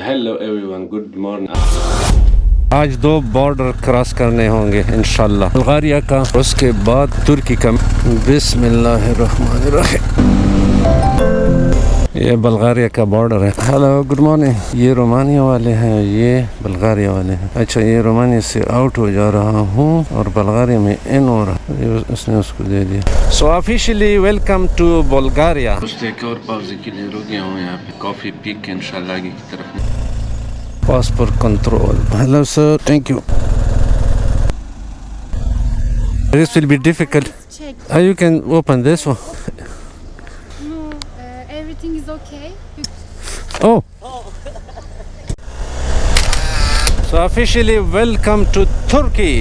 Hello everyone, good morning. आज 2 border cross करने होंगे इंशाल्लाह, बुल्गारिया का उसके बाद तुर्की का। बिस्मिल्लाहिर्रहमानिर्रहीम। ये बुल्गारिया का बॉर्डर है। Hello good morning. ये रोमानिया वाले हैं, ये बुल्गारिया वाले हैं। अच्छा, ये रोमानिया से आउट हो जा रहा हूँ और बुल्गारिया में इन हो रहा, उसने उसको दे दिया। So officially welcome to Bulgaria. एक और पाउज़ के लिए रुक गया हूँ यहाँ पे, कॉफ़ी पी के इंशाल्लाह आगे की तरफ। Passport control. Hello sir, thank you. This will be difficult. You can open this one. No, everything is okay. Oh. So officially welcome to Turkey.